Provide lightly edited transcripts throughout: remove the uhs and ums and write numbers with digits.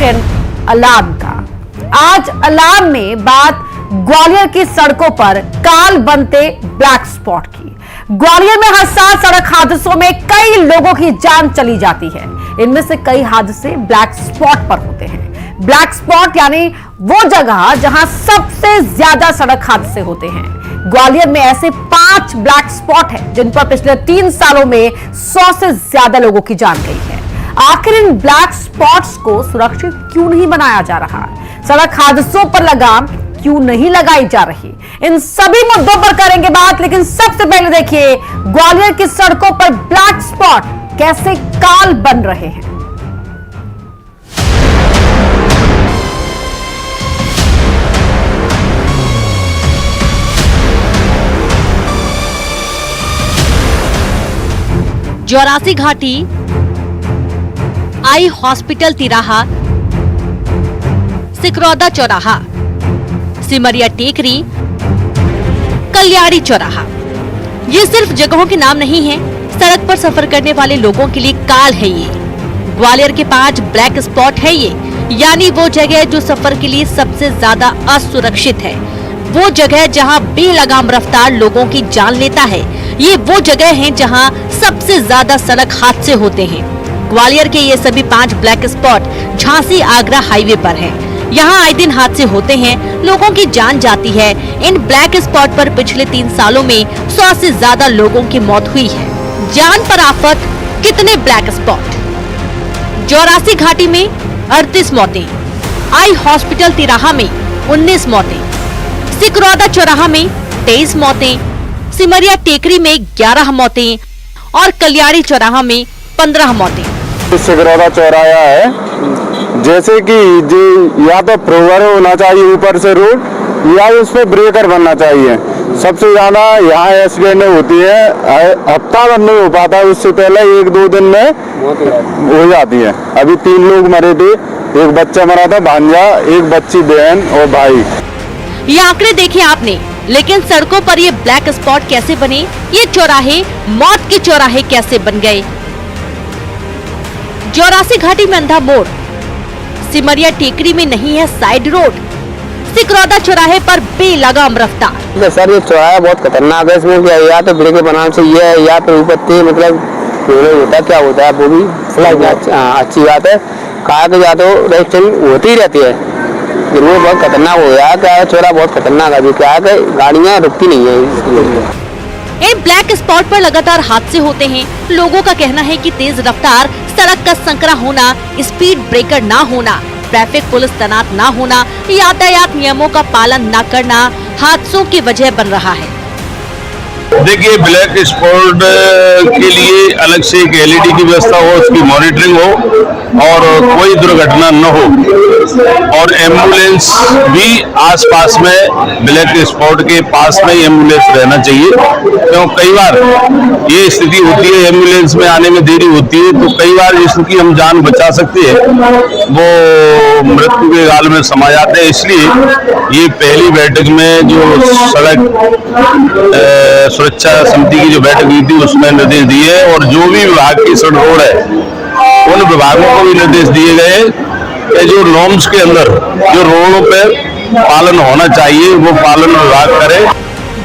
Bulletin alarm का। आज alarm में बात ग्वालियर की सड़कों पर काल बनते ब्लैक स्पॉट की। ग्वालियर में हर साल सड़क हादसों में कई लोगों की जान चली जाती है। इनमें से कई हादसे ब्लैक स्पॉट पर होते हैं। ब्लैक स्पॉट यानी वो जगह जहां सबसे ज्यादा सड़क हादसे होते हैं। ग्वालियर में ऐसे 5 ब्लैक स्पॉट हैं जिन पर पिछले 3 सालों में 100 से ज्यादा लोगों की जान गई है। आखिर इन ब्लैक स्पॉट्स को सुरक्षित क्यों नहीं बनाया जा रहा? सड़क हादसों पर लगाम क्यों नहीं लगाई जा रही? इन सभी मुद्दों पर करेंगे बात, लेकिन सबसे पहले देखिए ग्वालियर की सड़कों पर ब्लैक स्पॉट कैसे काल बन रहे हैं। चौरासी घाटी, आई हॉस्पिटल तिराहा, सिकरौदा चौराहा, सिमरिया टेकरी, कल्याणी चौराहा। ये सिर्फ जगहों के नाम नहीं हैं, सड़क पर सफर करने वाले लोगों के लिए काल है ये। ग्वालियर के 5 ब्लैक स्पॉट है ये, यानी वो जगह जो सफर के लिए सबसे ज्यादा असुरक्षित है, वो जगह जहां बेलगाम रफ्तार लोगों की जान लेता है। ये वो जगह है जहां सबसे ज्यादा सड़क हादसे होते हैं। ग्वालियर के ये सभी 5 black spot Jhansi Agra highway पर हैं। यहाँ आए दिन हादसे होते हैं, लोगों की जान जाती है। इन ब्लैक स्पॉट पर पिछले 3 सालों में 100 से ज्यादा लोगों की मौत हुई है। जान पर आफत, कितने ब्लैक स्पॉट? चौरासी घाटी में 38 मौतें, आई हॉस्पिटल तिराहा में 19 मौतें, सिकरौदा चौराहा में 23 मौतें, सिमरिया टेकरी में 11 मौतें और कल्याणी चौराहा में 15 मौतें। सिकरौदा चौराहा है, जैसे कि या तो प्रोवर होना चाहिए ऊपर से रोड, या उस पर ब्रेकर बनना चाहिए। सबसे ज्यादा यहाँ एक्सीडेंट होती है, हफ्ता भर नहीं हो पाता, उससे पहले 1-2 दिन में हो जाती है। अभी 3 लोग मरे थे, एक बच्चा मरा था भांजा, एक बच्ची बहन और भाई। ये आंकड़े देखे आपने, लेकिन सड़कों पर ये ब्लैक स्पॉट कैसे बने? ये चौराहे मौत के चौराहे कैसे बन गए? चौरासी घाटी में अंधा मोड़, सिमरिया टेकरी में नहीं है साइड रोड, सिकरौदा चौराहे पर बेलगाम रफ्तार। सर ये चौराहा बहुत खतरनाक है, इसमें या तो ब्रेक बनाना चाहिए या तो ऊपर मतलब होता है, क्या होता है वो भी अच्छी बात है। कहा तो या तो एक्सीडेंट होती ही रहती है, वो बहुत खतरनाक हो गया। क्या चौराहा बहुत खतरनाक है, क्या है गाड़ियाँ रुकती नहीं है। इन ब्लैक स्पॉट पर लगातार हादसे होते हैं। लोगों का कहना है कि तेज रफ्तार, सड़क का संकरा होना, स्पीड ब्रेकर ना होना, ट्रैफिक पुलिस तैनात ना होना, यातायात नियमों का पालन न करना हादसों की वजह बन रहा है। देखिए, ब्लैक स्पॉट के लिए अलग से एक LED की व्यवस्था हो, उसकी मॉनिटरिंग हो और कोई दुर्घटना न हो, और एम्बुलेंस भी आसपास में ब्लैक स्पॉट के पास में एम्बुलेंस रहना चाहिए। क्यों कई बार ये स्थिति होती है, एम्बुलेंस में आने में देरी होती है, तो कई बार जिसकी हम जान बचा सकते हैं वो मृत्यु के गाल में समा जाते हैं। इसलिए ये पहली बैठक में जो सड़क सुरक्षा समिति की जो बैठक हुई थी उसमें निर्देश दिए, और जो भी विभाग की सड़क रोड है उन विभागों को भी निर्देश दिए गए कि जो नॉर्म्स के अंदर जो रोडों पे पालन होना चाहिए वो पालन विभाग करे।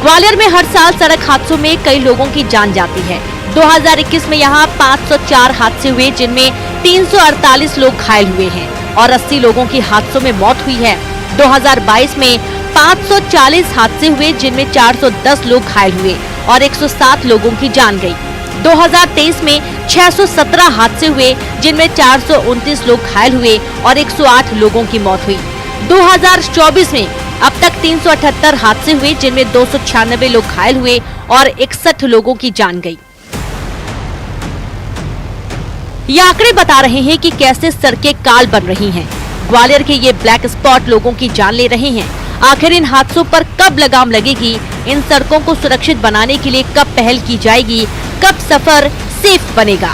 ग्वालियर में हर साल सड़क हादसों में कई लोगों की जान जाती है। 2021 में यहाँ 504 हादसे हुए, जिनमें 348 लोग घायल हुए हैं और 80 लोगों की हादसों में मौत हुई है। 2022 में 540 हादसे हुए, जिनमें 410 लोग घायल हुए और 107 लोगों की जान गई। 2023 में 617 हादसे हुए, जिनमें 429 लोग घायल हुए और 108 लोगों की मौत हुई। 2024 में अब तक 378 हादसे हुए, जिनमें 296 लोग घायल हुए और 61 लोगों की जान गई। ये आंकड़े बता रहे हैं कि कैसे सड़कें काल बन रही हैं। ग्वालियर के ये ब्लैक स्पॉट लोगों की जान ले रहे हैं। आखिर इन हादसों पर कब लगाम लगेगी? इन सड़कों को सुरक्षित बनाने के लिए कब पहल की जाएगी? कब सफर सेफ बनेगा?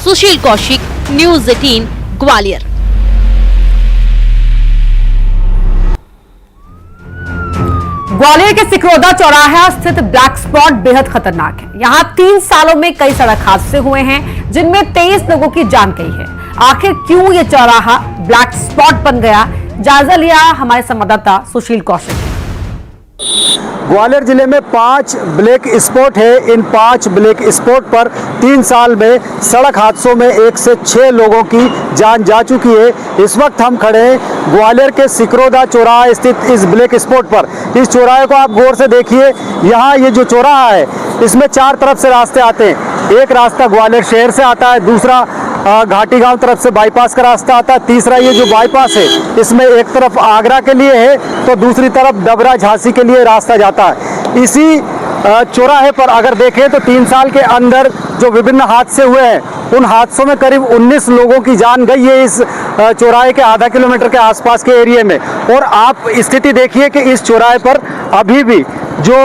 सुशील कौशिक, न्यूज़ 18, ग्वालियर। ग्वालियर के सिकरोदा चौराहा स्थित ब्लैक स्पॉट बेहद खतरनाक है। यहाँ 3 सालों में कई सड़क हादसे हुए हैं जिनमें 23 लोगों की जान गई है। आखिर क्यों ये चौराहा ब्लैक स्पॉट बन गया, जायजा लिया हमारे संवाददाता सुशील कौशिक। ग्वालियर जिले में 5 ब्लैक स्पॉट है। इन 5 ब्लैक स्पॉट पर 3 साल में सड़क हादसों में 1 से 6 लोगों की जान जा चुकी है। इस वक्त हम खड़े हैं ग्वालियर के सिकरोदा चौराहा स्थित इस ब्लैक स्पॉट पर। इस चौराहे को आप गौर से देखिए। यहाँ ये जो चौराहा है इसमें 4 तरफ से रास्ते आते हैं। एक रास्ता ग्वालियर शहर से आता है, दूसरा घाटी गांव तरफ से बाईपास का रास्ता आता है, तीसरा ये जो बाईपास है इसमें एक तरफ आगरा के लिए है तो दूसरी तरफ डबरा झांसी के लिए रास्ता जाता है। इसी चौराहे पर अगर देखें तो 3 साल के अंदर जो विभिन्न हादसे हुए हैं उन हादसों में करीब 19 लोगों की जान गई है इस चौराहे के आधा किलोमीटर के आसपास के एरिया में। और आप स्थिति देखिए कि इस चौराहे पर अभी भी जो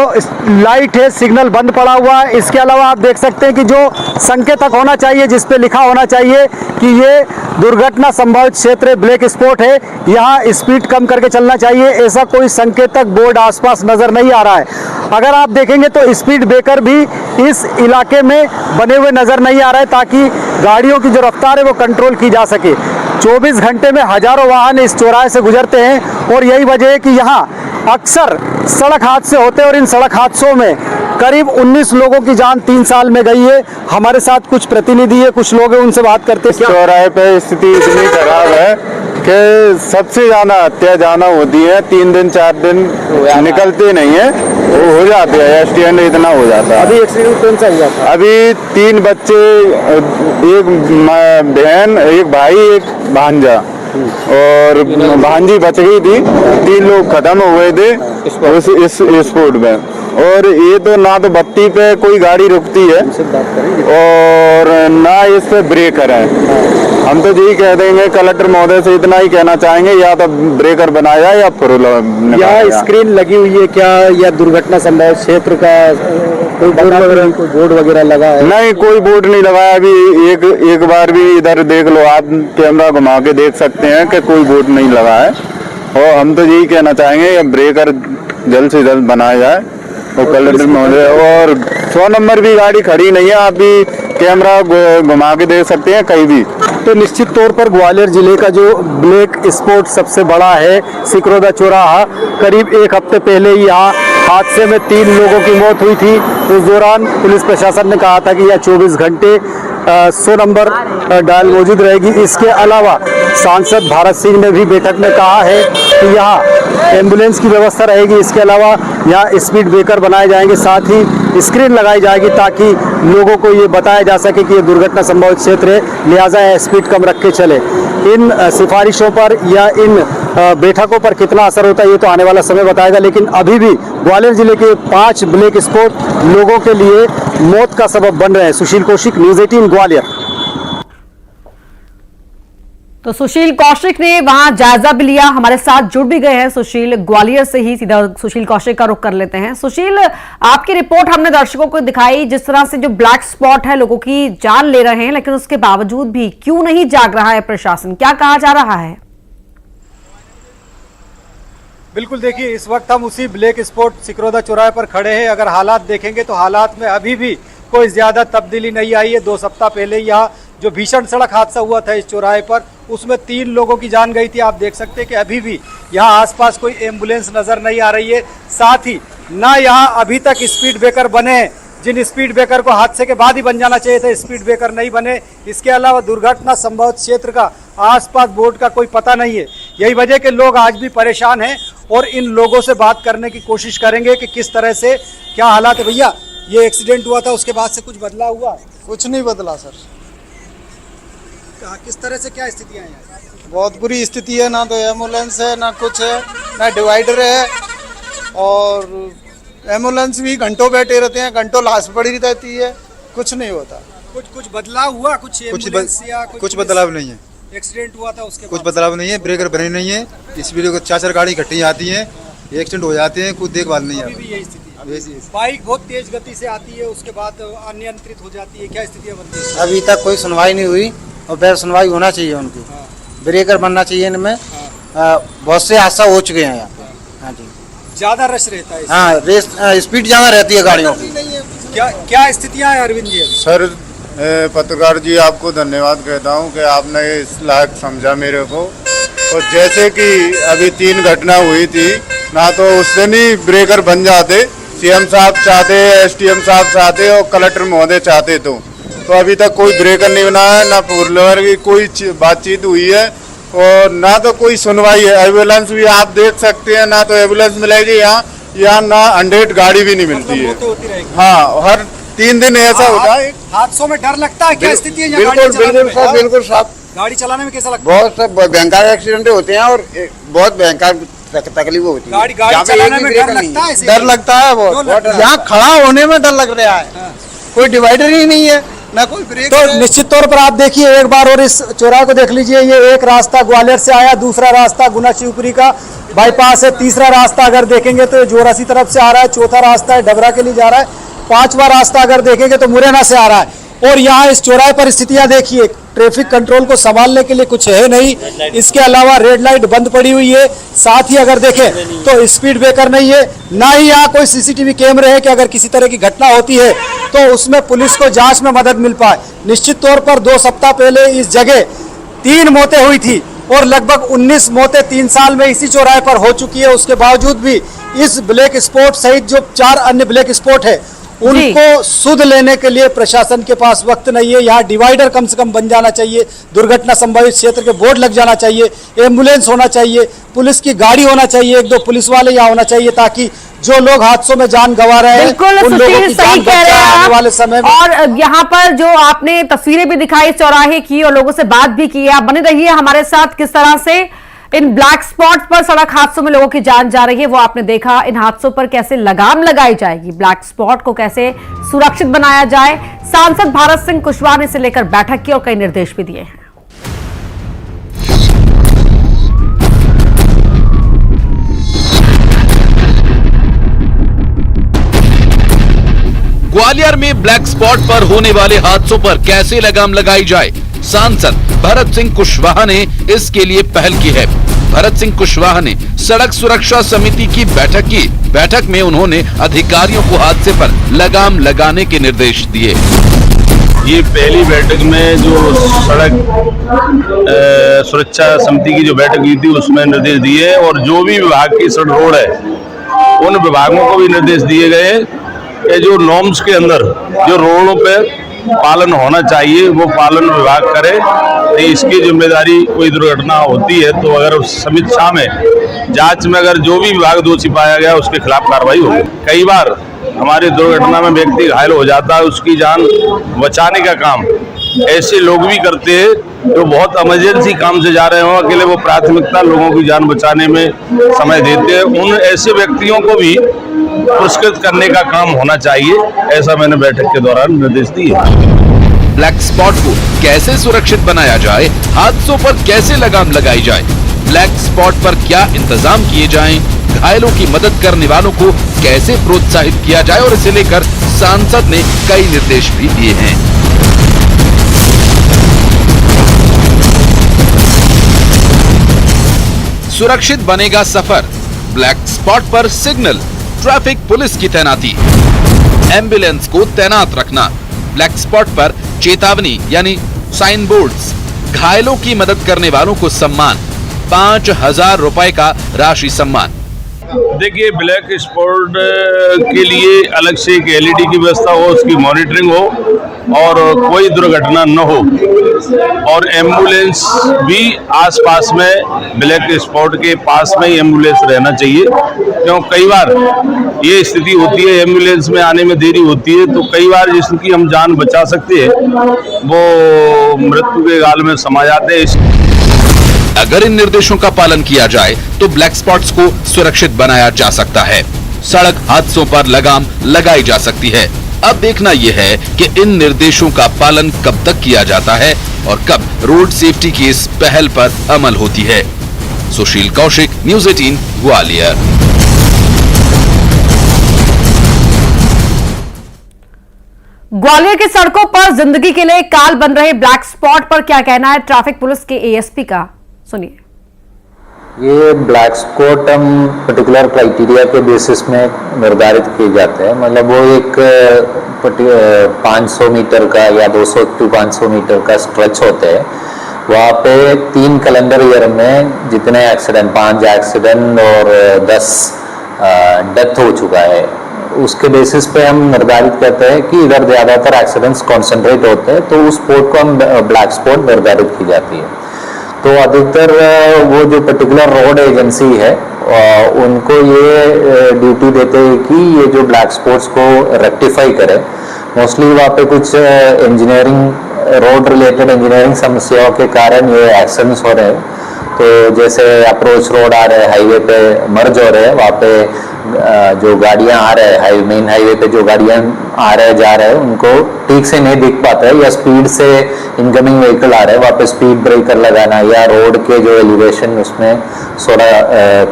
लाइट है सिग्नल बंद पड़ा हुआ है। इसके अलावा आप देख सकते हैं कि जो संकेतक होना चाहिए जिस पे लिखा होना चाहिए कि ये दुर्घटना संभावित क्षेत्र ब्लैक स्पॉट है, यहाँ स्पीड कम करके चलना चाहिए, ऐसा कोई संकेतक बोर्ड आसपास नजर नहीं आ रहा है। अगर आप देखेंगे तो स्पीड ब्रेकर भी इस इलाके में बने हुए नजर नहीं आ रहे ताकि गाड़ियों की जो रफ्तार है वो कंट्रोल की जा सके। 24 घंटे में हजारों वाहन इस चौराहे से गुजरते हैं और यही वजह है कि यहाँ अक्सर सड़क हादसे होते हैं और इन सड़क हादसों में करीब 19 लोगों की जान 3 साल में गई है। हमारे साथ कुछ प्रतिनिधि है, कुछ लोग हैं, उनसे बात करते हैं। चौराहे पे स्थिति इतनी खराब है कि सबसे ज्यादा हत्या जाना होती है। 3 दिन 4 दिन निकलते नहीं है, वो हो जाते हैं, एक्सीडेंट इतना हो जाता है। अभी एक्सीडेंट कौन सा हुआ था? अभी 3 बच्चे, एक बहन, एक भाई, एक भांजा और भांजी बच गई थी। 3 लोग खत्म हो गए थे उस इस स्पॉट में। और ये तो ना तो बत्ती पे कोई गाड़ी रुकती है और ना इस पे ब्रेकर है। हम तो यही कह देंगे कलेक्टर महोदय से, इतना ही कहना चाहेंगे या तो ब्रेकर बनाया या फुल या स्क्रीन लगी हुई है क्या, या दुर्घटना संभावित क्षेत्र का कोई बोर्ड वगैरह लगा है? नहीं, कोई बोर्ड नहीं लगाया। अभी एक बार भी इधर देख लो, आप कैमरा घुमा के देख सकते हैं कि कोई बोर्ड नहीं लगा है। और हम तो यही कहना चाहेंगे ब्रेकर जल्द से जल्द बनाया जाए और कलेक्टर महोदय। और 100 नंबर भी गाड़ी खड़ी नहीं है, आप भी कैमरा घुमा के देख सकते हैं कहीं भी। तो निश्चित तौर पर ग्वालियर जिले का जो ब्लैक स्पॉट सबसे बड़ा है सिकरोदा चौराहा, करीब 1 हफ्ते पहले ही यहाँ हादसे में 3 लोगों की मौत हुई थी। उस दौरान पुलिस प्रशासन ने कहा था कि यह 24 घंटे 100 नंबर डायल मौजूद रहेगी। इसके अलावा सांसद भारत सिंह ने भी बैठक में कहा है कि यहाँ एम्बुलेंस की व्यवस्था रहेगी। इसके अलावा यहाँ स्पीड ब्रेकर बनाए जाएंगे, साथ ही स्क्रीन लगाई जाएगी ताकि लोगों को ये बताया जा सके कि ये दुर्घटना संभावित क्षेत्र है, लिहाजा स्पीड कम रख के चले। इन सिफारिशों पर या इन बैठकों पर कितना असर होता है ये तो आने वाला समय बताएगा, लेकिन अभी भी ग्वालियर जिले के 5 ब्लैक स्पॉट लोगों के लिए मौत का सबब बन रहे हैं। सुशील कौशिक, न्यूज़ 18 ग्वालियर। तो सुशील कौशिक ने वहां जायजा भी लिया, हमारे साथ जुड़ भी गए हैं सुशील। ग्वालियर से ही सीधा सुशील कौशिक का रुख कर लेते हैं। सुशील, आपकी रिपोर्ट हमने दर्शकों को दिखाई, जिस तरह से जो ब्लैक स्पॉट है लोगों की जान ले रहे हैं, लेकिन उसके बावजूद भी क्यों नहीं जाग रहा है प्रशासन, क्या कहा जा रहा है? बिल्कुल, देखिए इस वक्त हम उसी ब्लैक स्पॉट सिकरोदा चौराहे पर खड़े हैं। अगर हालात देखेंगे तो हालात में अभी भी कोई ज्यादा तब्दीली नहीं आई है। 2 सप्ताह पहले यहाँ जो भीषण सड़क हादसा हुआ था इस चौराहे पर, उसमें 3 लोगों की जान गई थी। आप देख सकते हैं कि अभी भी यहाँ आसपास कोई एम्बुलेंस नजर नहीं आ रही है। साथ ही ना यहाँ अभी तक स्पीड ब्रेकर बने हैं, जिन स्पीड ब्रेकर को हादसे के बाद ही बन जाना चाहिए था, स्पीड ब्रेकर नहीं बने। इसके अलावा दुर्घटना संभावित क्षेत्र का आसपास बोर्ड का कोई पता नहीं है। यही वजह के लोग आज भी परेशान हैं और इन लोगों से बात करने की कोशिश करेंगे कि किस तरह से क्या हालात है। भैया, ये एक्सीडेंट हुआ था, उसके बाद से कुछ बदला हुआ? कुछ नहीं बदला सर। किस तरह से क्या स्थितियाँ हैं? बहुत बुरी स्थिति है, ना तो एम्बुलेंस है, ना कुछ है, ना डिवाइडर है। और एम्बुलेंस भी घंटों बैठे रहते हैं, घंटों लाश पड़ी रहती है, कुछ नहीं होता। कुछ बदलाव हुआ? कुछ बदलाव नहीं है। एक्सीडेंट हुआ था उसके कुछ बदलाव नहीं है, ब्रेकर बने नहीं है, इस वीडियो को 4 गाड़ी इकट्ठी आती है, एक्सीडेंट हो जाते हैं, कुछ देखभाल नहीं है। यही स्थिति बाइक बहुत तेज गति से आती है, उसके बाद अनियंत्रित हो जाती है, क्या स्थितियाँ बनती है? अभी तक कोई सुनवाई नहीं हुई और फिर सुनवाई होना चाहिए उनकी। ब्रेकर बनना चाहिए इनमें। बहुत से हादसा हो चुके हैं यहाँ पे। हाँ जी, ज्यादा रश रहता है। हाँ रेस स्पीड ज्यादा रहती है गाड़ियों की। क्या स्थितियां हैं अरविंद जी? सर पत्रकार जी आपको धन्यवाद कहता हूं कि आपने इस लायक समझा मेरे को। और जैसे कि अभी 3 घटना हुई थी ना, तो उस दिन ही ब्रेकर बन जाते, सीएम साहब चाहते, एसडीएम साहब चाहते और कलेक्टर महोदय चाहते तो अभी तक कोई ब्रेकर नहीं बना है, ना फोर व्हीलर की कोई बातचीत हुई है और ना तो कोई सुनवाई है। एम्बुलेंस भी आप देख सकते हैं, ना तो एम्बुलेंस मिलेगी यहाँ ना 100 गाड़ी भी नहीं मिलती है। हाँ, हर 3 दिन ऐसा होता है। हादसों में डर लगता है? क्या स्थिति है? बिल्कुल साहब, गाड़ी चलाने में कैसा लगता है? बहुत भयंकर एक्सीडेंट होते हैं और बहुत भयंकर तकलीफ होती है। गाड़ी चलाने में डर लगता है? डर लगता है बहुत। यहाँ खड़ा होने में डर लग रहा है। कोई डिवाइडर ही नहीं है, ना कोई ब्रेक। तो निश्चित तौर पर आप देखिए एक बार और इस चौराहे को देख लीजिए। ये एक रास्ता ग्वालियर से आया, दूसरा रास्ता गुना शिवपुरी का बाईपास है, तीसरा रास्ता अगर देखेंगे तो जोरासी तरफ से आ रहा है, चौथा रास्ता है डबरा के लिए जा रहा है, 5वां रास्ता अगर देखेंगे तो मुरैना से आ रहा है। और यहाँ इस चौराहे पर स्थितियां देखिए, ट्रैफिक कंट्रोल को संभालने के लिए कुछ है नहीं, इसके अलावा रेड लाइट बंद पड़ी हुई है। साथ ही अगर देखें तो स्पीड ब्रेकर नहीं है, ना ही यहाँ कोई सीसीटीवी कैमरे है कि अगर किसी तरह की घटना होती है तो उसमें पुलिस को जांच में मदद मिल पाए। निश्चित तौर पर 2 सप्ताह पहले इस जगह 3 मौतें हुई थी और लगभग 19 मौतें 3 साल में इसी चौराहे पर हो चुकी है। उसके बावजूद भी इस ब्लैक स्पॉट सहित जो 4 अन्य ब्लैक स्पॉट है उनको सुध लेने के लिए प्रशासन के पास वक्त नहीं है। यहाँ डिवाइडर कम से कम बन जाना चाहिए, दुर्घटना संभावित क्षेत्र के बोर्ड लग जाना चाहिए, एम्बुलेंस होना चाहिए, पुलिस की गाड़ी होना चाहिए, 1-2 पुलिस वाले यहाँ होना चाहिए ताकि जो लोग हादसों में जान गंवा रहे हैं बिल्कुल उन लोगों की सही जान कह रहे हैं आने वाले समय में। और यहाँ पर जो आपने तस्वीरें भी दिखाई चौराहे की और लोगों से बात भी की है, आप बने रहिए हमारे साथ। किस तरह से इन ब्लैक स्पॉट्स पर सड़क हादसों में लोगों की जान जा रही है वो आपने देखा। इन हादसों पर कैसे लगाम लगाई जाएगी, ब्लैक स्पॉट को कैसे सुरक्षित बनाया जाए, सांसद भारत सिंह कुशवाहा ने इसे लेकर बैठक की और कई निर्देश भी दिए हैं। ग्वालियर में ब्लैक स्पॉट पर होने वाले हादसों पर कैसे लगाम लगाई जाए, सांसद भरत सिंह कुशवाहा ने इसके लिए पहल की है। भरत सिंह कुशवाहा ने सड़क सुरक्षा समिति की बैठक की। बैठक में उन्होंने अधिकारियों को हादसे पर लगाम लगाने के निर्देश दिए। ये पहली बैठक में जो सड़क सुरक्षा समिति की जो बैठक हुई थी उसमें निर्देश दिए और जो भी विभाग की सड़क रोड है उन विभागों को भी निर्देश दिए गए कि जो नॉर्म्स के अंदर जो रोडों पे पालन होना चाहिए वो पालन विभाग करे। तो इसकी जिम्मेदारी, कोई दुर्घटना होती है तो अगर समीक्षा में जांच में अगर जो भी विभाग दोषी पाया गया उसके खिलाफ कार्रवाई होगी। कई बार हमारी दुर्घटना में व्यक्ति घायल हो जाता है, उसकी जान बचाने का काम ऐसे लोग भी करते हैं जो बहुत इमरजेंसी काम से जा रहे हो, अकेले वो प्राथमिकता लोगों की जान बचाने में समय देते हैं। उन ऐसे व्यक्तियों को भी पुरस्कृत करने का काम होना चाहिए, ऐसा मैंने बैठक के दौरान निर्देश दिए। ब्लैक स्पॉट को कैसे सुरक्षित बनाया जाए, हादसों पर कैसे लगाम लगाई जाए, ब्लैक स्पॉट पर क्या इंतजाम किए जाएं, घायलों की मदद करने वालों को कैसे प्रोत्साहित किया जाए और इसे लेकर सांसद ने कई निर्देश भी दिए हैं। सुरक्षित बनेगा सफर, ब्लैक स्पॉट पर सिग्नल, ट्रैफिक पुलिस की तैनाती, एम्बुलेंस को तैनात रखना, ब्लैक स्पॉट पर चेतावनी यानी साइन बोर्ड्स, घायलों की मदद करने वालों को सम्मान, 5,000 रुपए का राशि सम्मान। देखिए, ब्लैक स्पॉट के लिए अलग से एक एलईडी की व्यवस्था हो, उसकी मॉनिटरिंग हो और कोई दुर्घटना न हो और एम्बुलेंस भी आसपास में, ब्लैक स्पॉट के पास में ही एम्बुलेंस रहना चाहिए। क्यों कई बार ये स्थिति होती है, एम्बुलेंस में आने में देरी होती है तो कई बार जिसकी हम जान बचा सकते हैं वो मृत्यु के गाल में समा जाते हैं। अगर इन निर्देशों का पालन किया जाए तो ब्लैक स्पॉट्स को सुरक्षित बनाया जा सकता है, सड़क हादसों पर लगाम लगाई जा सकती है। अब देखना यह है कि इन निर्देशों का पालन कब तक किया जाता है और कब रोड सेफ्टी की इस पहल पर अमल होती है। सुशील कौशिक, न्यूज़ 18 ग्वालियर। ग्वालियर की सड़कों पर जिंदगी के लिए काल बन रहे ब्लैक स्पॉट पर क्या कहना है ट्रैफिक पुलिस के एएसपी का, सुनिए। ये ब्लैक स्पॉट हम पर्टिकुलर क्राइटेरिया के बेसिस में निर्धारित किए जाते हैं। मतलब वो एक 500 मीटर का या 200 टू 500 मीटर का स्ट्रेच होते हैं। वहाँ पे 3 कैलेंडर ईयर में जितने एक्सीडेंट, 5 एक्सीडेंट और 10 डेथ हो चुका है, उसके बेसिस पे हम निर्धारित करते हैं कि इधर ज़्यादातर एक्सीडेंट्स कॉन्सेंट्रेट होते हैं, तो उस स्पॉट को हम ब्लैक स्पॉट निर्धारित की जाती है। तो अधिकतर वो जो पर्टिकुलर रोड एजेंसी है उनको ये ड्यूटी देते हैं कि ये जो ब्लैक स्पॉट्स को रेक्टिफाई करे। मोस्टली वहाँ पे कुछ इंजीनियरिंग, रोड रिलेटेड इंजीनियरिंग समस्याओं के कारण ये एक्सीडेंट्स हो रहे हैं। तो जैसे अप्रोच रोड आ रहे हैं, हाईवे पे मर्ज हो रहे हैं, वहाँ पे जो गाड़ियाँ आ रहे हैं, मेन हाईवे पे जो गाड़ियाँ आ रहे जा रहे हैं उनको ठीक से नहीं दिख पाता है, या स्पीड से इनकमिंग व्हीकल आ रहे हैं, वहाँ पे स्पीड ब्रेकर लगाना या रोड के जो एलिवेशन उसमें थोड़ा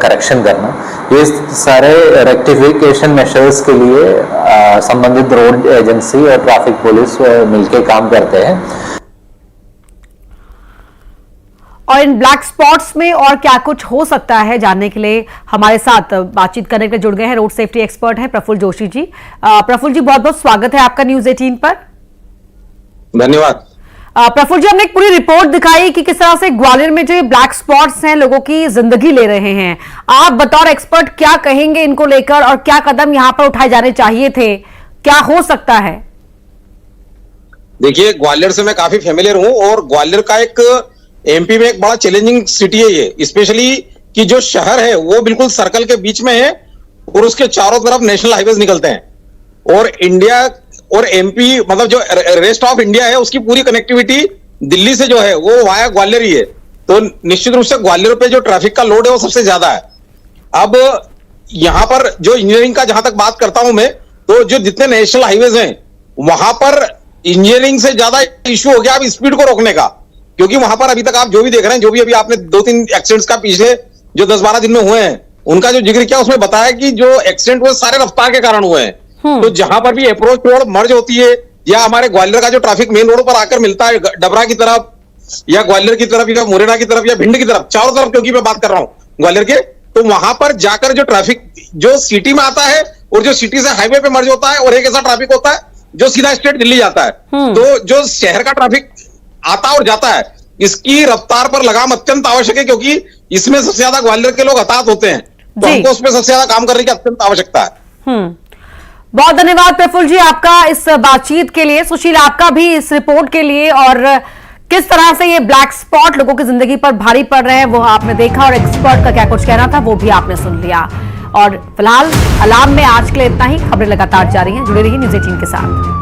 करेक्शन करना, ये सारे रेक्टिफिकेशन मेजर्स के लिए संबंधित रोड एजेंसी और ट्रैफिक पुलिस मिलके काम करते हैं। और इन ब्लैक स्पॉट्स में और क्या कुछ हो सकता है जानने के लिए हमारे साथ बातचीत करने के लिए जुड़ गए हैं रोड सेफ्टी एक्सपर्ट हैं प्रफुल्ल जोशी जी। प्रफुल्ल जी, बहुत बहुत स्वागत है आपका न्यूज़ 18 पर। धन्यवाद। प्रफुल्ल जी, हमने एक पूरी रिपोर्ट दिखाई कि किस तरह से ग्वालियर में जो ये ब्लैक स्पॉट्स हैं लोगों की जिंदगी ले रहे हैं। आप बतौर एक्सपर्ट क्या कहेंगे इनको लेकर, और क्या कदम यहां पर उठाए जाने चाहिए थे, क्या हो सकता है? देखिए, ग्वालियर से मैं काफी फेमिलियर हूं और ग्वालियर का एक एमपी में एक बड़ा चैलेंजिंग सिटी है ये, स्पेशली कि जो शहर है वो बिल्कुल सर्कल के बीच में है और उसके चारों तरफ नेशनल हाईवेज निकलते हैं। और इंडिया और एमपी, मतलब जो रेस्ट ऑफ इंडिया है, उसकी पूरी कनेक्टिविटी दिल्ली से जो है वो वाया ग्वालियर ही है। तो निश्चित रूप से ग्वालियर पे जो ट्रैफिक का लोड है वो सबसे ज्यादा है। अब यहां पर जो इंजीनियरिंग का जहां तक बात करता हूं मैं, तो जो जितने नेशनल हाईवेज हैं वहां पर इंजीनियरिंग से ज्यादा इश्यू हो गया अब स्पीड को रोकने का, क्योंकि वहां पर अभी तक आप जो भी देख रहे हैं, जो भी अभी आपने 2-3 एक्सीडेंट्स का पिछले जो 10-12 दिन में हुए हैं उनका जो जिक्र किया, उसमें बताया कि जो एक्सीडेंट हुए सारे रफ्तार के कारण हुए हैं। तो जहां पर भी अप्रोच रोड मर्ज होती है, या हमारे ग्वालियर का जो ट्रैफिक मेन रोड पर आकर मिलता है डबरा की तरफ या ग्वालियर की तरफ या मुरैना की तरफ या भिंड की तरफ, चारों तरफ क्योंकि मैं बात कर रहा हूं ग्वालियर के, तो वहां पर जाकर जो ट्रैफिक जो सिटी में आता है और जो सिटी से हाईवे पे मर्ज होता है, और एक ऐसा ट्रैफिक होता है जो सीधा स्ट्रेट दिल्ली जाता है। तो जो शहर का ट्रैफिक आता और जाता है, इसकी रफ्तार पर लगाम अत्यंत आवश्यक है, क्योंकि इसमें सबसे ज्यादा ग्वालियर के लोग हताहत होते हैं। तो हमको उसमें सबसे ज्यादा काम करने की अत्यंत आवश्यकता है। बहुत धन्यवाद प्रफुल्ल जी आपका इस बातचीत के लिए। सुशील, आपका भी इस रिपोर्ट के लिए, और किस तरह से ये ब्लैक स्पॉट लोगों की जिंदगी पर भारी पड़ रहे हैं वो आपने देखा, और एक्सपर्ट का क्या कुछ कहना था वो भी आपने सुन लिया। और फिलहाल अलार्म में आज के लिए इतना ही। खबरें लगातार जारी हैं, जुड़े रहिए न्यूज़ 18 के साथ।